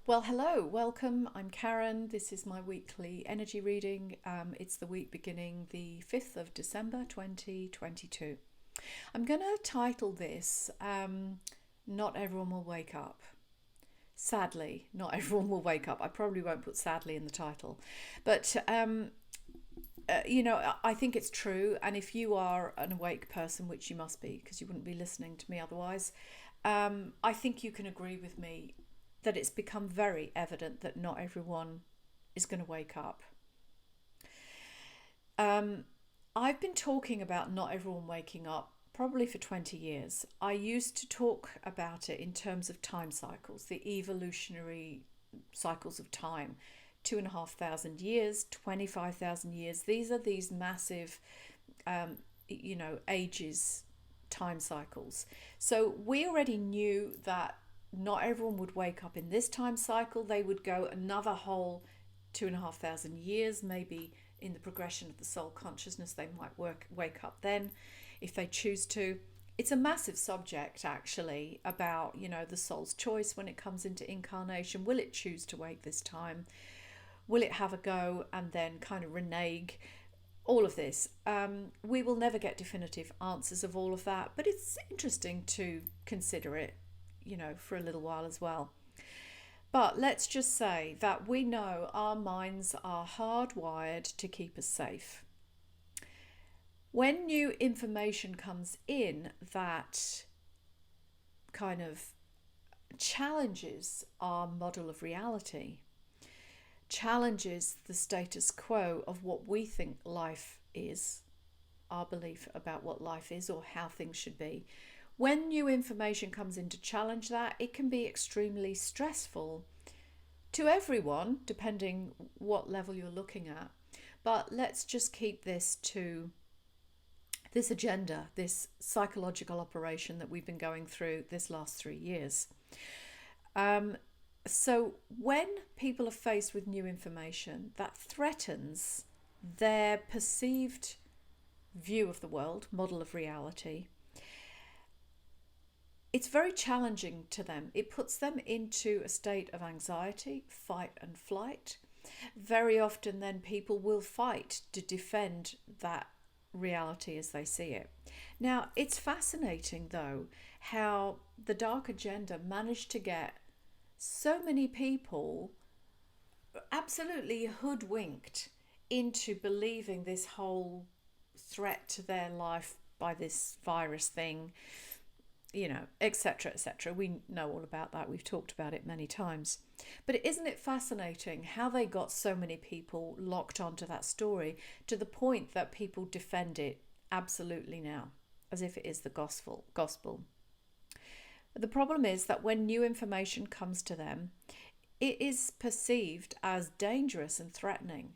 Well, hello, welcome. I'm Karen. This is my weekly energy reading. It's the week beginning the 5th of December 2022. I'm going to title this Not Everyone Will Wake Up. Sadly, not everyone will wake up. I probably won't put sadly in the title. But I think it's true. And if you are an awake person, which you must be because you wouldn't be listening to me otherwise, I think you can agree with me that it's become very evident that not everyone is going to wake up. I've been talking about not everyone waking up probably for 20 years. I used to talk about it in terms of time cycles, the evolutionary cycles of time. 2,500 years, 25,000 years. These are these massive, ages, time cycles. So we already knew that not everyone would wake up in this time cycle. They would go another whole 2,500 years, maybe in the progression of the soul consciousness. They might wake up then if they choose to. It's a massive subject, actually, about, the soul's choice when it comes into incarnation. Will it choose to wake this time? Will it have a go and then kind of renege? All of this. We will never get definitive answers of all of that, but it's interesting to consider it, for a little while as well. But let's just say that we know our minds are hardwired to keep us safe. When new information comes in that kind of challenges our model of reality, challenges the status quo of what we think life is, our belief about what life is or how things should be. When new information comes in to challenge that, it can be extremely stressful to everyone, depending what level you're looking at. But let's just keep this to this agenda, this psychological operation that we've been going through this last 3 years. So when people are faced with new information that threatens their perceived view of the world, model of reality, it's very challenging to them. It puts them into a state of anxiety, fight and flight. Very often then people will fight to defend that reality as they see it. Now, it's fascinating though how the dark agenda managed to get so many people absolutely hoodwinked into believing this whole threat to their life by this virus thing, etc., etc. We know all about that. We've talked about it many times. But isn't it fascinating how they got so many people locked onto that story to the point that people defend it absolutely now, as if it is the gospel. The problem is that when new information comes to them, it is perceived as dangerous and threatening.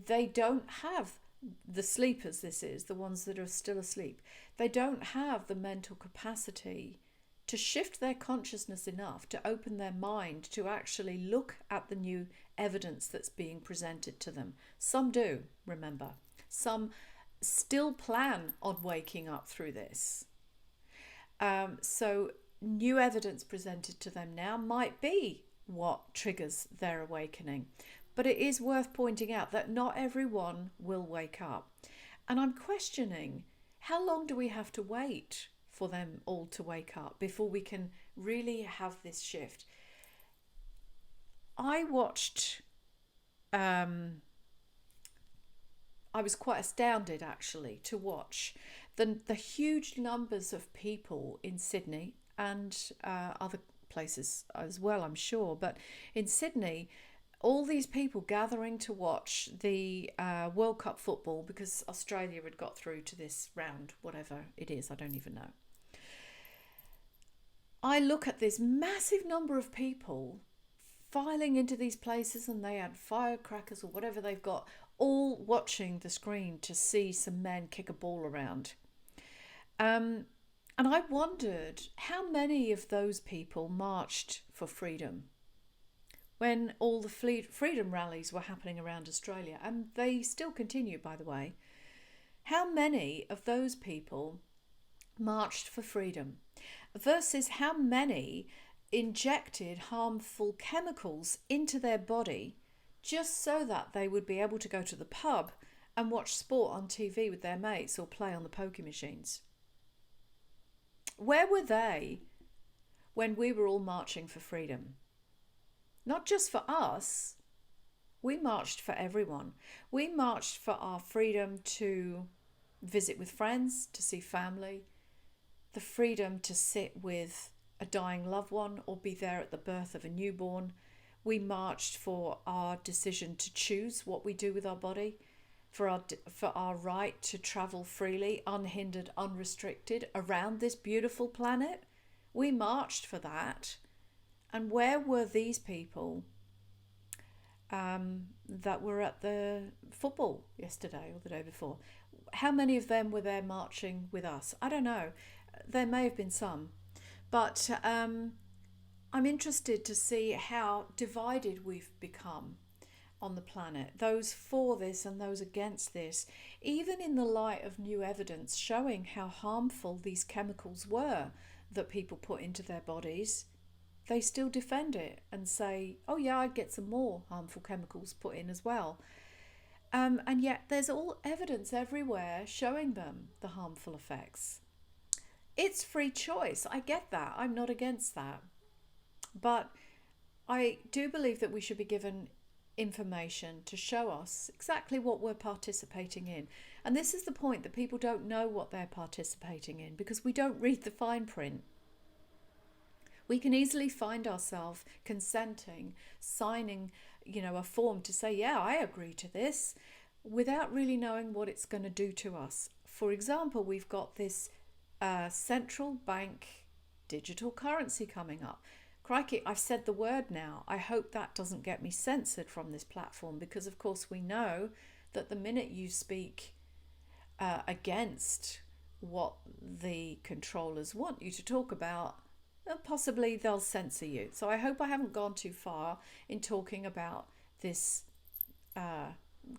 They don't have the sleepers, the ones that are still asleep. They don't have the mental capacity to shift their consciousness enough to open their mind to actually look at the new evidence that's being presented to them. Some do, remember. Some still plan on waking up through this. So new evidence presented to them now might be what triggers their awakening. But it is worth pointing out that not everyone will wake up. And I'm questioning, how long do we have to wait for them all to wake up before we can really have this shift? I was quite astounded actually to watch the huge numbers of people in Sydney and other places as well, I'm sure. But in Sydney, all these people gathering to watch the World Cup football because Australia had got through to this round, whatever it is, I don't even know. I look at this massive number of people filing into these places, and they had firecrackers or whatever they've got, all watching the screen to see some men kick a ball around. And I wondered how many of those people marched for freedom when all the freedom rallies were happening around Australia, and they still continue, by the way. How many of those people marched for freedom versus how many injected harmful chemicals into their body just so that they would be able to go to the pub and watch sport on TV with their mates or play on the poker machines. Where were they when we were all marching for freedom? Not just for us, we marched for everyone. We marched for our freedom to visit with friends, to see family, the freedom to sit with a dying loved one or be there at the birth of a newborn. We marched for our decision to choose what we do with our body, for our right to travel freely, unhindered, unrestricted around this beautiful planet. We marched for that. And where were these people that were at the football yesterday or the day before? How many of them were there marching with us? I don't know. There may have been some. But I'm interested to see how divided we've become on the planet, those for this and those against this, even in the light of new evidence showing how harmful these chemicals were that people put into their bodies. They still defend it and say, oh yeah, I'd get some more harmful chemicals put in as well. And yet there's all evidence everywhere showing them the harmful effects. It's free choice. I get that. I'm not against that. But I do believe that we should be given information to show us exactly what we're participating in. And this is the point, that people don't know what they're participating in because we don't read the fine print. We can easily find ourselves consenting, signing, a form to say, yeah, I agree to this, without really knowing what it's going to do to us. For example, we've got this central bank digital currency coming up. Crikey, I've said the word now. I hope that doesn't get me censored from this platform, because of course we know that the minute you speak against what the controllers want you to talk about, possibly they'll censor you. So I hope I haven't gone too far in talking about this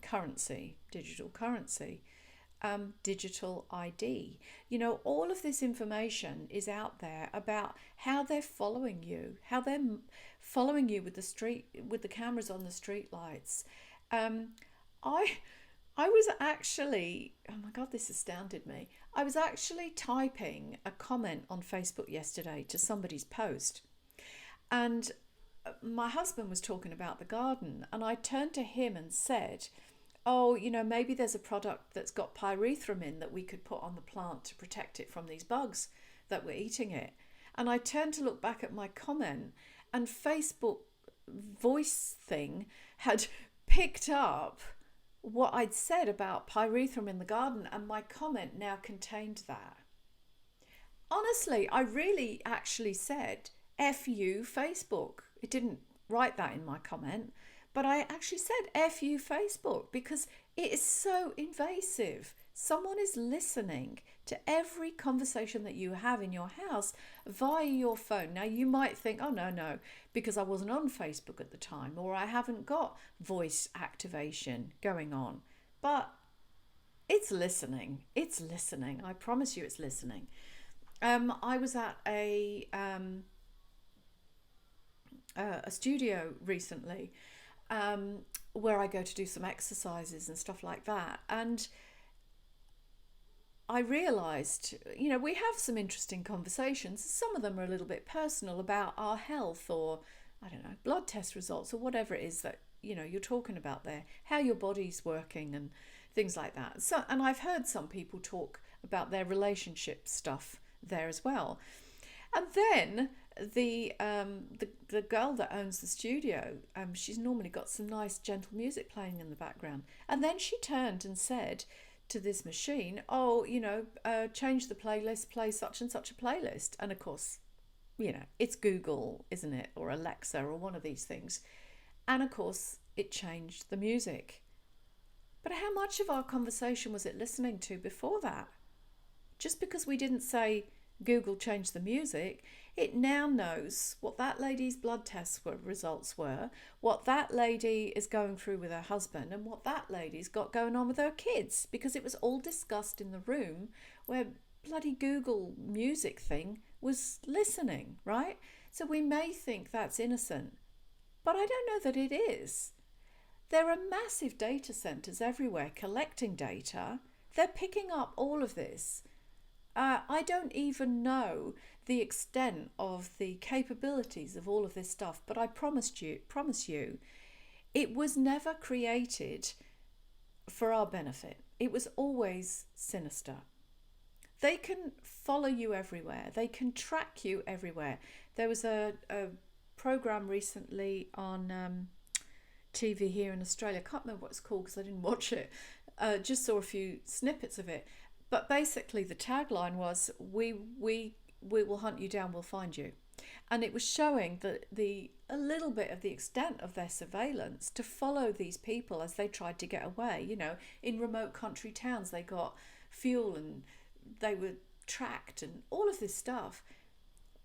currency, digital currency. Digital ID. All of this information is out there about how they're following you, with the cameras on the street lights. I was actually, oh my God, this astounded me. I was actually typing a comment on Facebook yesterday to somebody's post, and my husband was talking about the garden, and I turned to him and said, oh, maybe there's a product that's got pyrethrum in that we could put on the plant to protect it from these bugs that were eating it. And I turned to look back at my comment, and Facebook voice thing had picked up what I'd said about pyrethrum in the garden, and my comment now contained that. Honestly, I really actually said, F you, Facebook. It didn't write that in my comment, but I actually said F you, Facebook, because it is so invasive. Someone is listening to every conversation that you have in your house via your phone. Now, you might think, oh, no, because I wasn't on Facebook at the time, or I haven't got voice activation going on. But it's listening. It's listening. I promise you it's listening. I was at a studio recently, where I go to do some exercises and stuff like that. And I realised, we have some interesting conversations. Some of them are a little bit personal about our health, or, I don't know, blood test results, or whatever it is that, you're talking about there, how your body's working and things like that. So, and I've heard some people talk about their relationship stuff there as well. And then the girl that owns the studio, she's normally got some nice gentle music playing in the background, and then she turned and said to this machine, oh, change the playlist, play such and such a playlist. And of course, it's Google, isn't it, or Alexa, or one of these things. And of course it changed the music. But how much of our conversation was it listening to before that? Just because we didn't say Google changed the music, it now knows what that lady's blood test results were, what that lady is going through with her husband, and what that lady's got going on with her kids, because it was all discussed in the room where bloody Google music thing was listening, right? So we may think that's innocent, but I don't know that it is. There are massive data centers everywhere collecting data. They're picking up all of this. I don't even know the extent of the capabilities of all of this stuff, but I promise you, it was never created for our benefit. It was always sinister. They can follow you everywhere. They can track you everywhere. There was a program recently on TV here in Australia. I can't remember what it's called because I didn't watch it. Just saw a few snippets of it. But basically the tagline was, we will hunt you down, we'll find you. And it was showing a little bit of the extent of their surveillance to follow these people as they tried to get away. You know, in remote country towns, they got fuel and they were tracked and all of this stuff.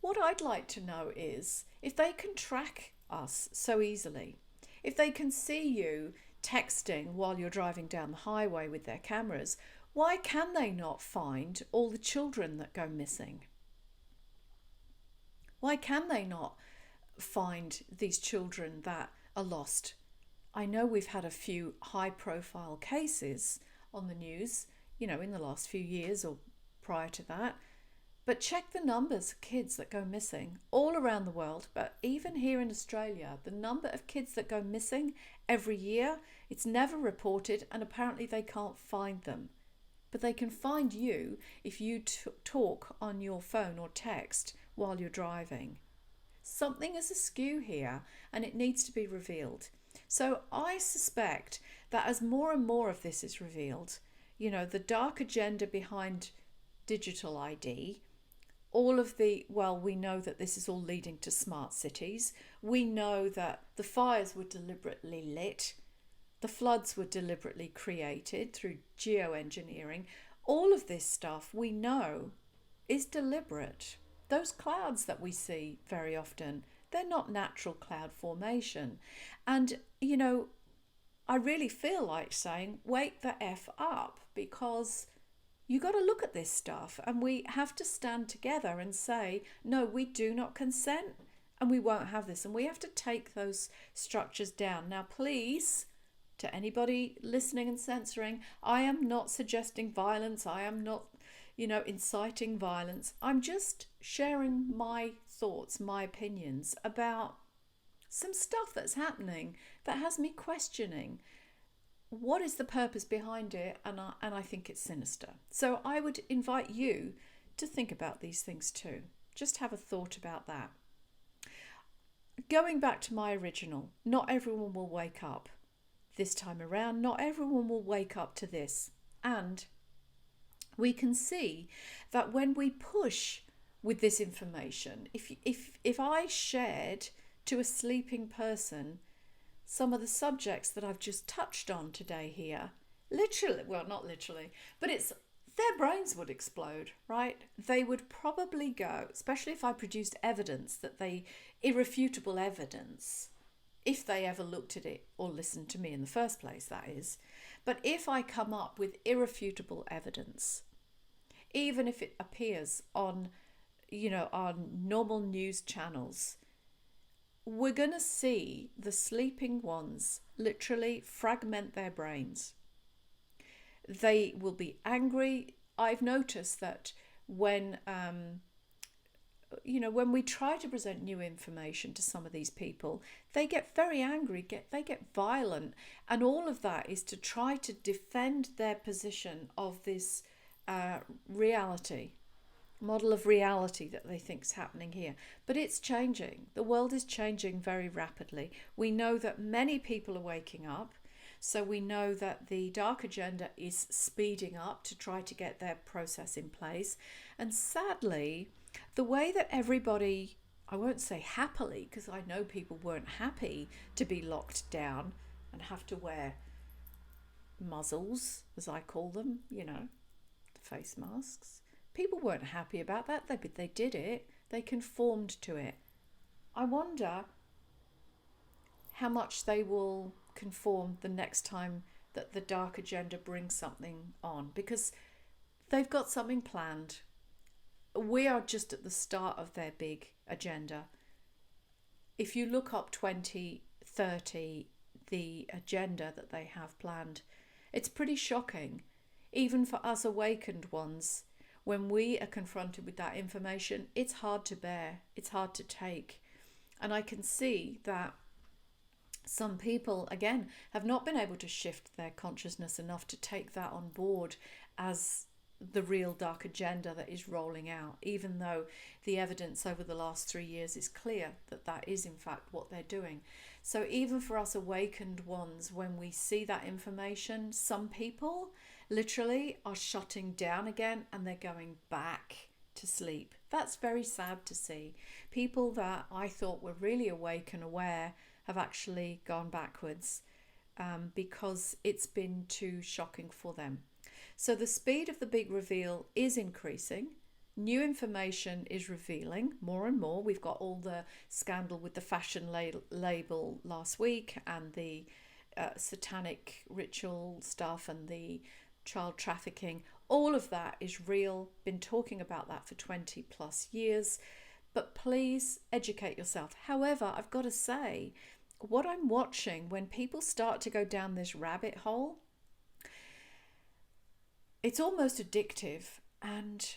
What I'd like to know is, if they can track us so easily, if they can see you texting while you're driving down the highway with their cameras, why can they not find all the children that go missing? Why can they not find these children that are lost? I know we've had a few high-profile cases on the news, you know, in the last few years or prior to that. But check the numbers of kids that go missing all around the world, but even here in Australia, the number of kids that go missing every year, it's never reported, and apparently they can't find them. But they can find you if you talk on your phone or text while you're driving. Something is askew here, and it needs to be revealed. So I suspect that as more and more of this is revealed, you know, the dark agenda behind digital ID, all of we know that this is all leading to smart cities. We know that the fires were deliberately lit. The floods were deliberately created through geoengineering. All of this stuff we know is deliberate. Those clouds that we see very often, they're not natural cloud formation. And, you know, I really feel like saying, wake the F up, because you got to look at this stuff, and we have to stand together and say, no, we do not consent, and we won't have this. And we have to take those structures down. Now, please, to anybody listening and censoring, I am not suggesting violence. I am not, you know, inciting violence. I'm just sharing my thoughts, my opinions about some stuff that's happening that has me questioning what is the purpose behind it, and I think it's sinister. So I would invite you to think about these things too. Just have a thought about that. Going back to my original, not everyone will wake up this time around. Not everyone will wake up to this. And we can see that when we push with this information, if I shared to a sleeping person some of the subjects that I've just touched on today here, literally, well, not literally, but it's their brains would explode, right? They would probably go, especially if I produced evidence irrefutable evidence, if they ever looked at it or listened to me in the first place, that is. But if I come up with irrefutable evidence, even if it appears on, you know, on normal news channels, we're going to see the sleeping ones literally fragment their brains. They will be angry. I've noticed that when we try to present new information to some of these people, they get very angry, they get violent, and all of that is to try to defend their position of this model of reality that they think is happening here. But it's changing. The world is changing very rapidly. We know that many people are waking up. So we know that the dark agenda is speeding up to try to get their process in place. And sadly, the way that everybody, I won't say happily, because I know people weren't happy to be locked down and have to wear muzzles, as I call them, you know, face masks. People weren't happy about that. They did it. They conformed to it. I wonder how much they will conform the next time that the dark agenda brings something on, because they've got something planned. We are just at the start of their big agenda. if you look up 2030, the agenda that they have planned, it's pretty shocking. Even for us awakened ones, when we are confronted with that information, it's hard to bear, it's hard to take. And I can see that some people, again, have not been able to shift their consciousness enough to take that on board as the real dark agenda that is rolling out, even though the evidence over the last 3 years is clear that that is in fact what they're doing. So even for us awakened ones, when we see that information, some people literally are shutting down again and they're going back to sleep. That's very sad to see. People that I thought were really awake and aware have actually gone backwards because it's been too shocking for them. So the speed of the big reveal is increasing. New information is revealing more and more. We've got all the scandal with the fashion label last week, and the satanic ritual stuff, and the child trafficking. All of that is real. Been talking about that for 20 plus years. But please educate yourself. However, I've got to say, what I'm watching when people start to go down this rabbit hole, it's almost addictive, and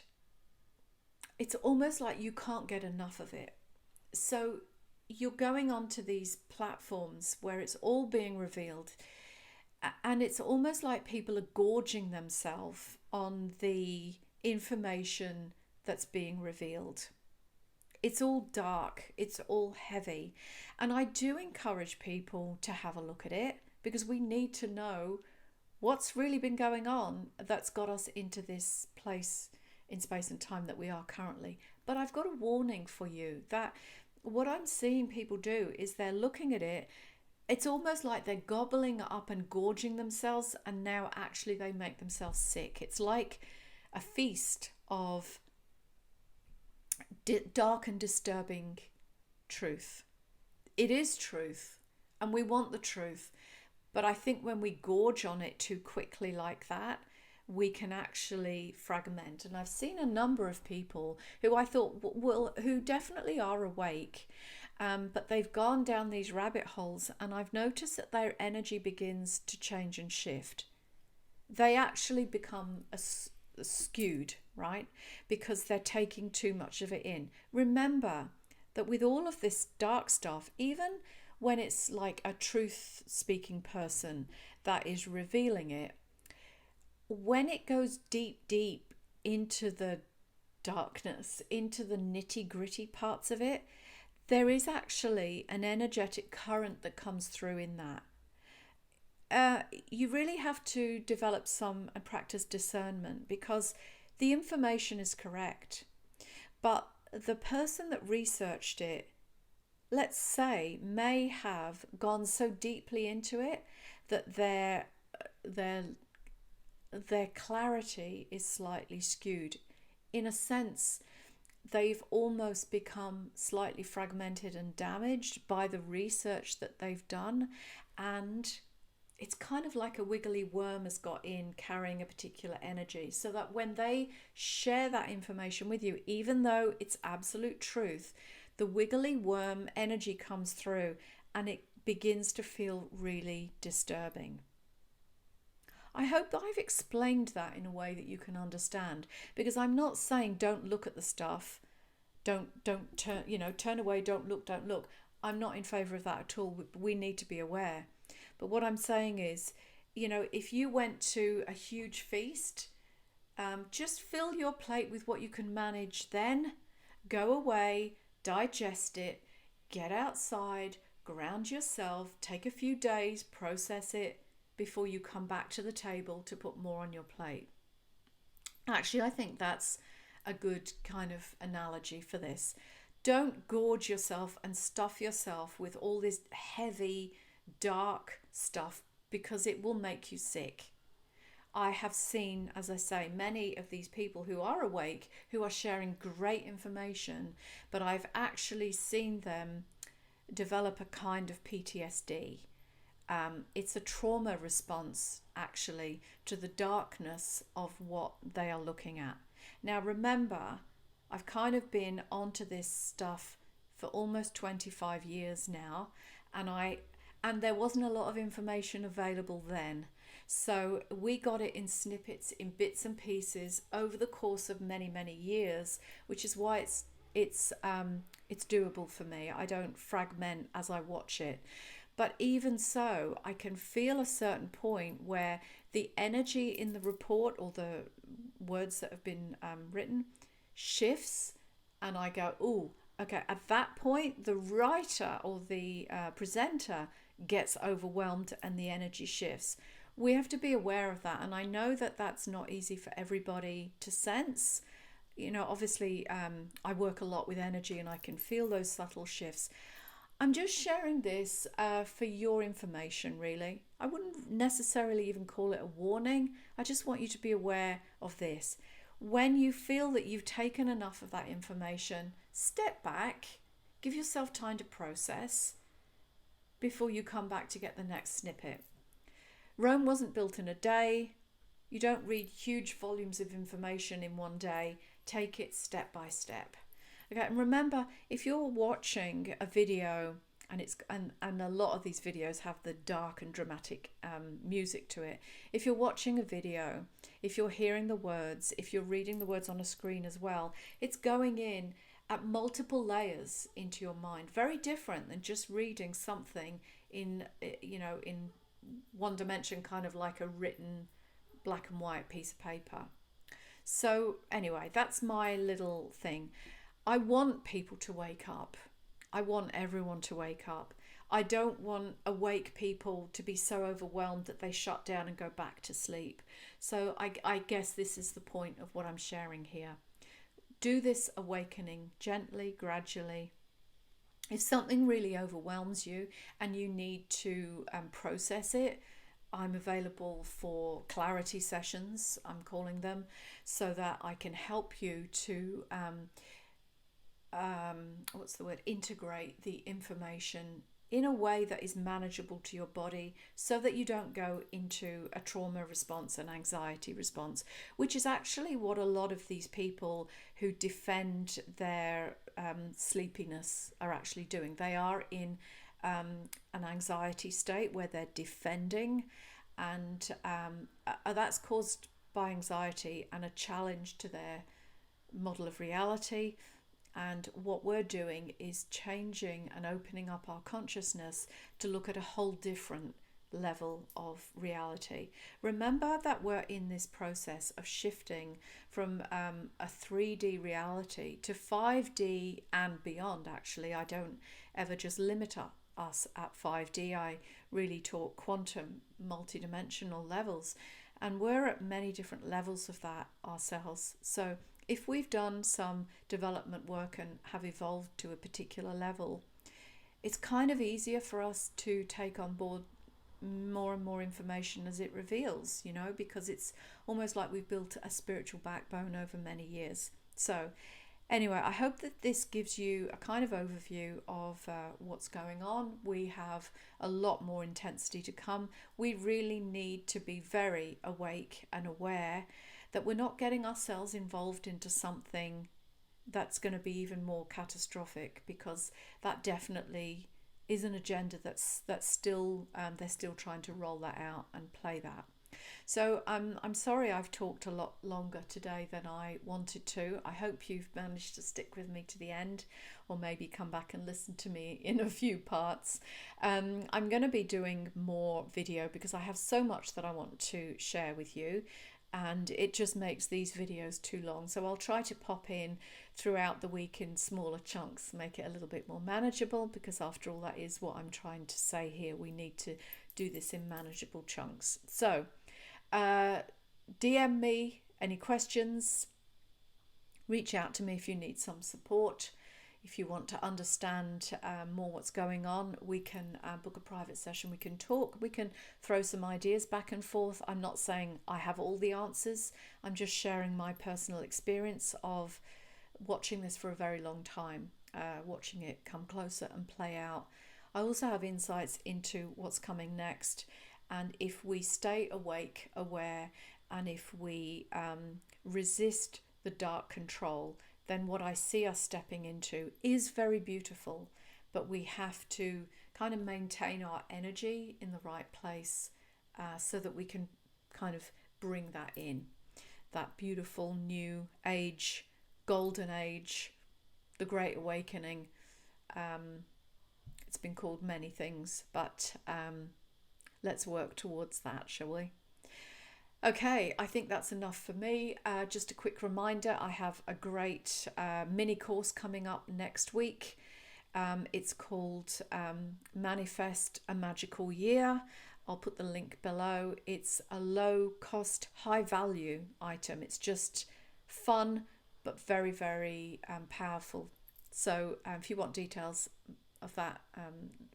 it's almost like you can't get enough of it. So you're going onto these platforms where it's all being revealed, and it's almost like people are gorging themselves on the information that's being revealed. It's all dark, it's all heavy. And I do encourage people to have a look at it, because we need to know what's really been going on that's got us into this place in space and time that we are currently. But I've got a warning for you that what I'm seeing people do is they're looking at it, it's almost like they're gobbling up and gorging themselves, and now actually they make themselves sick. It's like a feast of dark and disturbing truth. It is truth, and we want the truth. But I think when we gorge on it too quickly like that, we can actually fragment. And I've seen a number of people who I thought who definitely are awake, but they've gone down these rabbit holes, and I've noticed that their energy begins to change and shift. They actually become skewed, right? Because they're taking too much of it in. Remember that with all of this dark stuff, even when it's like a truth speaking person that is revealing it, when it goes deep into the darkness, into the nitty gritty parts of it, there is actually an energetic current that comes through in that. You really have to develop some and practice discernment, because the information is correct, but the person that researched it, let's say, may have gone so deeply into it that their clarity is slightly skewed. In a sense, they've almost become slightly fragmented and damaged by the research that they've done, and it's kind of like a wiggly worm has got in carrying a particular energy, so that when they share that information with you, even though it's absolute truth, the wiggly worm energy comes through and it begins to feel really disturbing. I hope that I've explained that in a way that you can understand, because I'm not saying don't look at the stuff, don't turn away, don't look. I'm not in favor of that at all. We need to be aware. But what I'm saying is, if you went to a huge feast, just fill your plate with what you can manage, then go away, digest it, get outside, ground yourself, take a few days, process it before you come back to the table to put more on your plate. Actually, I think that's a good kind of analogy for this. Don't gorge yourself and stuff yourself with all this heavy, dark stuff, because it will make you sick. I have seen, as I say, many of these people who are awake, who are sharing great information, but I've actually seen them develop a kind of PTSD. It's a trauma response, actually, to the darkness of what they are looking at. Now, remember, I've kind of been onto this stuff for almost 25 years now, and there wasn't a lot of information available then. So we got it in snippets, in bits and pieces over the course of many, many years, which is why it's doable for me. I don't fragment as I watch it. But even so, I can feel a certain point where the energy in the report or the words that have been written shifts, and I go, oh, okay. At that point, the writer or the presenter gets overwhelmed and the energy shifts. We have to be aware of that, and I know that that's not easy for everybody to sense. Obviously, I work a lot with energy and I can feel those subtle shifts. I'm just sharing this for your information, really. I wouldn't necessarily even call it a warning. I just want you to be aware of this. When you feel that you've taken enough of that information, step back, give yourself time to process before you come back to get the next snippet. Rome wasn't built in a day. You don't read huge volumes of information in one day. Take it step by step. Okay, and remember, if you're watching a video and a lot of these videos have the dark and dramatic music to it. If you're watching a video, if you're hearing the words, if you're reading the words on a screen as well, it's going in at multiple layers into your mind. Very different than just reading something in one dimension, kind of like a written black and white piece of paper. So anyway, that's my little thing. I want people to wake up. I want everyone to wake up. I don't want awake people to be so overwhelmed that they shut down and go back to sleep. So I guess this is the point of what I'm sharing here. Do this awakening gently, gradually. If something really overwhelms you and you need to process it, I'm available for clarity sessions, I'm calling them, so that I can help you to integrate the information in a way that is manageable to your body, so that you don't go into a trauma response and anxiety response, which is actually what a lot of these people who defend their sleepiness are actually doing. They are in an anxiety state where they're defending, and that's caused by anxiety and a challenge to their model of reality. And what we're doing is changing and opening up our consciousness to look at a whole different level of reality. Remember that we're in this process of shifting from a 3D reality to 5D and beyond. Actually, I don't ever just limit us at 5D. I really talk quantum, multidimensional levels, and we're at many different levels of that ourselves. So if we've done some development work and have evolved to a particular level, it's kind of easier for us to take on board more and more information as it reveals, because it's almost like we've built a spiritual backbone over many years. So anyway, I hope that this gives you a kind of overview of what's going on. We have a lot more intensity to come. We really need to be very awake and aware that we're not getting ourselves involved into something that's going to be even more catastrophic, because that definitely is an agenda that's still they're still trying to roll that out and play that. So I'm sorry I've talked a lot longer today than I wanted to. I hope you've managed to stick with me to the end, or maybe come back and listen to me in a few parts. I'm going to be doing more video because I have so much that I want to share with you, and it just makes these videos too long. So I'll try to pop in throughout the week in smaller chunks, make it a little bit more manageable, because after all, that is what I'm trying to say here. We need to do this in manageable chunks. So DM me any questions, reach out to me if you need some support. If you want to understand more what's going on, we can book a private session. We can talk. We can throw some ideas back and forth. I'm not saying I have all the answers. I'm just sharing my personal experience of watching this for a very long time, watching it come closer and play out. I also have insights into what's coming next. And if we stay awake, aware, and if we resist the dark control, then what I see us stepping into is very beautiful. But we have to kind of maintain our energy in the right place so that we can kind of bring that in. That beautiful new age, golden age, the Great Awakening. It's been called many things, but let's work towards that, shall we? Okay, I think that's enough for me. Just a quick reminder, I have a great mini course coming up next week. It's called Manifest a Magical Year. I'll put the link below. It's a low cost, high value item. It's just fun, but very, very powerful. So if you want details of that,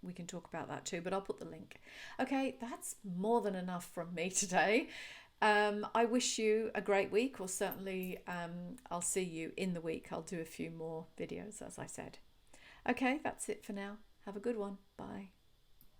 we can talk about that too, but I'll put the link. Okay, that's more than enough from me today. I wish you a great week, or certainly I'll see you in the week. I'll do a few more videos, as I said. Okay, that's it for now. Have a good one. Bye.